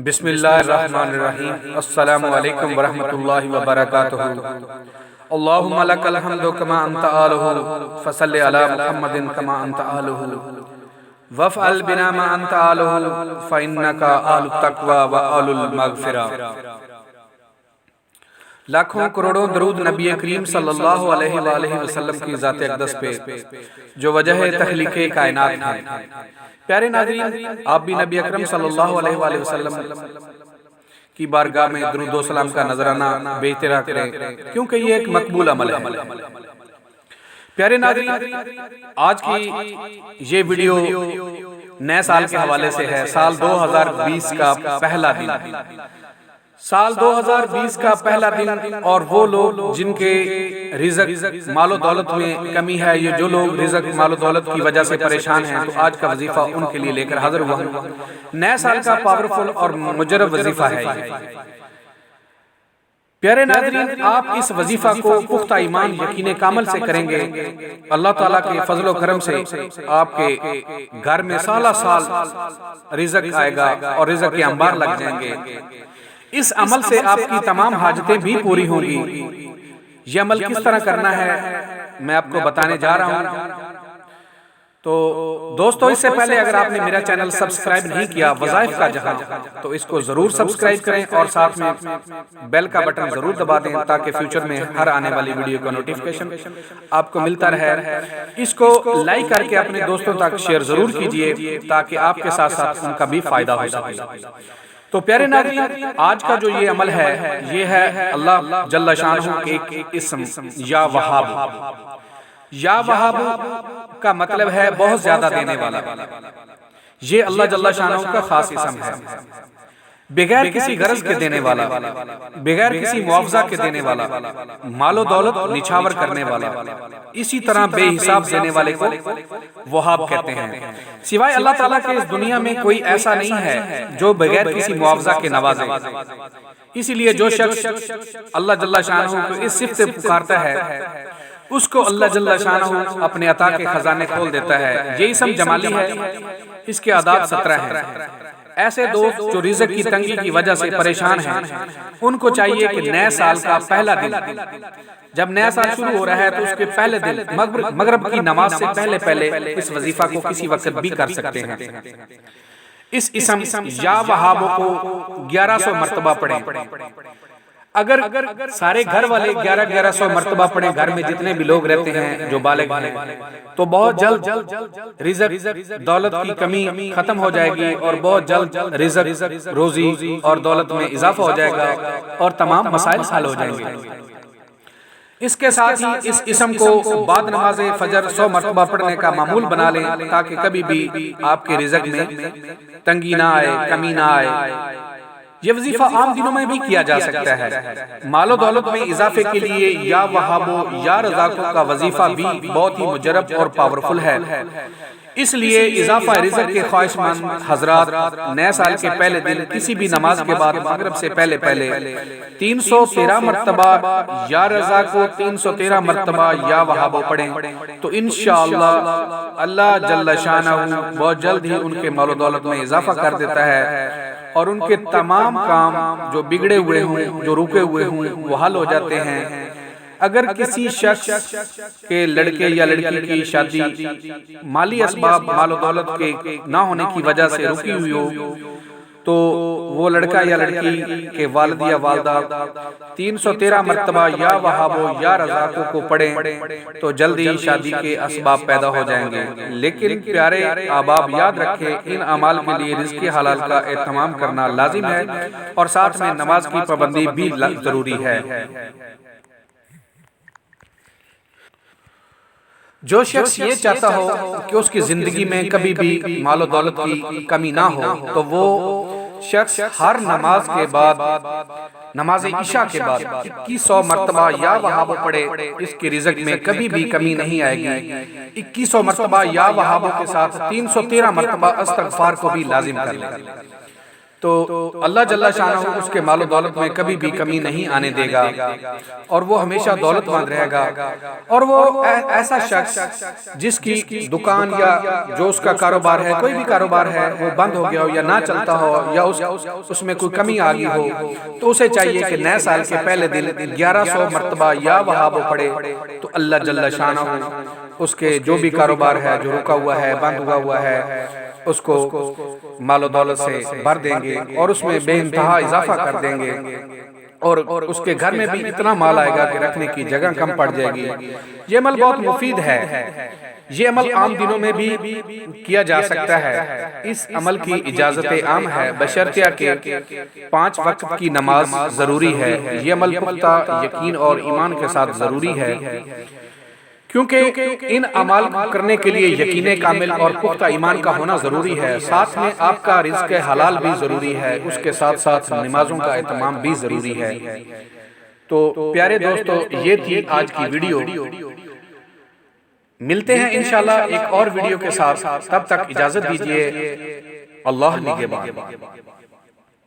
بسم اللہ الرحمن الرحیم۔ السلام علیکم ورحمۃ اللہ وبرکاتہ۔ اللہم لک الحمد کما انت آلہ فصل علی محمد کما انت آلہ وافعل بنا ما انت آلہ فإنک آل التقوی و آل المغفرہ۔ لاکھوں کروڑوں درود نبی کریم صلی اللہ علیہ وآلہ وسلم کی ذات اقدس پہ جو وجہ تخلیق کائنات ہے۔ پیارے ناظرین، آپ بھی نبی اکرم صلی اللہ علیہ وآلہ وسلم کی بارگاہ میں درود و سلام کا نذرانہ بے اختیار کریں، کیونکہ یہ ایک مقبول عمل ہے۔ پیارے ناظرین، آج کی یہ ویڈیو نئے سال کے حوالے سے ہے۔ سال 2020 کا پہلا دن، سال 2020 کا پہلا دن، اور وہ لوگ جن کے رزق مال و دولت میں کمی ہے، یہ جو لوگ رزق مال و دولت کی وجہ سے پریشان ہیں، تو آج کا وظیفہ ان کے لیے لے کر حاضر ہوا ہوں۔ نئے سال کا پاورفل اور مجرب وظیفہ ہے یہ۔ پیارے ناظرین، آپ اس وظیفہ کو پختہ ایمان یقین کامل سے کریں گے، اللہ تعالیٰ کے فضل و کرم سے آپ کے گھر میں سالہ سال رزق آئے گا اور رزق کے انبار لگ جائیں گے۔ اس عمل سے آپ کی تمام حاجتیں بھی پوری ہوں گی۔ یہ عمل کس طرح کرنا ہے میں آپ کو بتانے جا رہا ہوں۔ تو دوستو، اس سے پہلے اگر آپ نے میرا چینل سبسکرائب نہیں کیا وظائف کا جہاں، تو اس کو ضرور سبسکرائب کریں اور ساتھ میں بیل کا بٹن ضرور دبا دیں تاکہ فیوچر میں ہر آنے والی ویڈیو کا نوٹیفیکیشن آپ کو ملتا رہے۔ اس کو لائک کر کے اپنے دوستوں تک شیئر ضرور کیجئے تاکہ آپ کے ساتھ ساتھ ان کا بھی فائدہ ہو سکے۔ تو پیارے ناظرین، آج کا جو یہ عمل ہے یہ ہے اللہ جل شانہ کے ایک اسم یا وہاب۔ یا وہاب کا مطلب ہے بہت زیادہ دینے والا۔ یہ اللہ جل شانہ کا خاص اسم ہے۔ بغیر کسی غرض کے دینے والا، بغیر کسی معاوضہ کے دینے والا، مال و دولت نچھاور کرنے والا، اسی طرح بے حساب دینے والے کو وہاب کہتے ہیں۔ سوائے اللہ تعالیٰ کے اس دنیا میں کوئی ایسا نہیں ہے جو بغیر کسی معاوضہ کے نوازے۔ اسی لیے جو شخص اللہ جل شانہ کو اس صفت سے پکارتا ہے، اس کو اللہ جل شانہ اپنے عطا کے خزانے کھول دیتا ہے۔ یہ اسم جمالی ہے، اس کے آداب 17 ہیں۔ ایسے دوست جو رزق کی تنگی کی وجہ سے پریشان ہیں، ان کو چاہیے کہ نئے سال کا پہلا دن، جب نیا سال شروع ہو رہا ہے تو اس کے پہلے دن مغرب کی نماز سے پہلے اس وظیفہ کو کسی وقت بھی کر سکتے ہیں۔ اس اسم یا وہاب کو 1100 مرتبہ پڑھیں۔ اگر سارے گھر والے 1100 مرتبہ پڑھیں، گھر میں جتنے بھی لوگ رہتے ہیں جو بالغ ہیں، تو بہت جلد رزق دولت کی کمی ختم ہو جائے گی اور بہت جلد رزق روزی اور دولت میں اضافہ ہو جائے گا اور تمام مسائل حل ہو جائیں گے۔ اس کے ساتھ ہی اس اسم کو بعد نماز فجر 100 مرتبہ پڑھنے کا معمول بنا لیں تاکہ کبھی بھی آپ کے رزق میں تنگی نہ آئے، کمی نہ آئے۔ یہ وظیفہ عام دنوں میں بھی کیا جا سکتا ہے۔ مال و دولت میں اضافے کے لیے یا وہابو یا رزاقوں کا وظیفہ بھی بہت ہی مجرب اور پاورفل ہے۔ اس لیے اضافہ رزق کے خواہش مند حضرات نئے سال کے پہلے دن کسی بھی نماز کے بعد مغرب سے پہلے 313 مرتبہ یا رزاقوں، 313 مرتبہ یا وہابو پڑھیں، تو انشاءاللہ اللہ جل شانہ بہت جلد ہی ان کے مال و دولت میں اضافہ کر دیتا ہے اور ان کے تمام کام جو بگڑے ہوئے ہوں، جو رکے ہوئے ہوں، وہ حل ہو جاتے ہیں۔ اگر کسی شخص کے لڑکے یا لڑکی کی شادی مالی اسباب مال و دولت کے نہ ہونے کی وجہ سے رکی ہوئی ہو، تو وہ لڑکا یا لڑکی کے والد یا والدہ 313 مرتبہ یا وہابو یا رزاقوں کو پڑھیں تو جلدی شادی کے اسباب پیدا ہو جائیں گے۔ لیکن پیارے احباب، یاد رکھیں ان اعمال کے لیے رزق حلال کا اہتمام کرنا لازم ہے اور ساتھ میں نماز کی پابندی بھی ضروری ہے۔ جو شخص یہ چاہتا ہو کہ اس کی زندگی میں کبھی بھی مال و دولت کی کمی نہ ہو، تو وہ شخص ہر نماز کے بعد، نماز عشاء کے بعد 2100 مرتبہ یا وہابو پڑھے، اس کے رزق میں کبھی بھی کمی نہیں آئے گی۔ 2100 مرتبہ یا وہابو کے ساتھ 313 مرتبہ استغفار کو بھی لازم کر لیں۔ تو اللہ جل شانہ اس کے مال و دولت میں کبھی بھی کمی نہیں آنے دے گا اور وہ ہمیشہ دولت مند رہے گا. اور وہ ایسا شخص جس کی دکان یا جو اس کا کاروبار ہے، کوئی بھی کاروبار ہے، وہ بند ہو گیا ہو یا نہ چلتا ہو یا اس میں کوئی کمی آ گئی ہو، تو اسے چاہیے کہ نئے سال کے پہلے دن 1100 مرتبہ یا وہاب پڑھے، تو اللہ جل شانہ اس کے جو بھی کاروبار ہے جو رکا ہوا ہے، بند ہوا ہے، اس کو مال و دولت سے بھر دیں گے اور اس میں بے انتہا اضافہ کر دیں گے، اور اس کے گھر میں بھی اتنا مال آئے گا کہ رکھنے کی جگہ کم پڑ جائے گی. یہ عمل بہت مفید ہے. یہ عمل عام دنوں میں بھی کیا جا سکتا ہے. اس عمل کی اجازت عام ہے بشرطیہ کہ 5 وقت کی نماز ضروری ہے. یہ عمل پختہ یقین اور ایمان کے ساتھ ضروری ہے، کیونکہ ان اعمال کرنے کے لیے یقین کامل اور پختہ ایمان کا ہونا ضروری ہے. ساتھ میں آپ کا رزق حلال بھی ضروری ہے، اس کے ساتھ ساتھ نمازوں کا اہتمام بھی ضروری ہے. تو پیارے دوستو، یہ تھی آج کی ویڈیو. ملتے ہیں انشاءاللہ ایک اور ویڈیو کے ساتھ. تب تک اجازت دیجیے. اللہ نگہبان.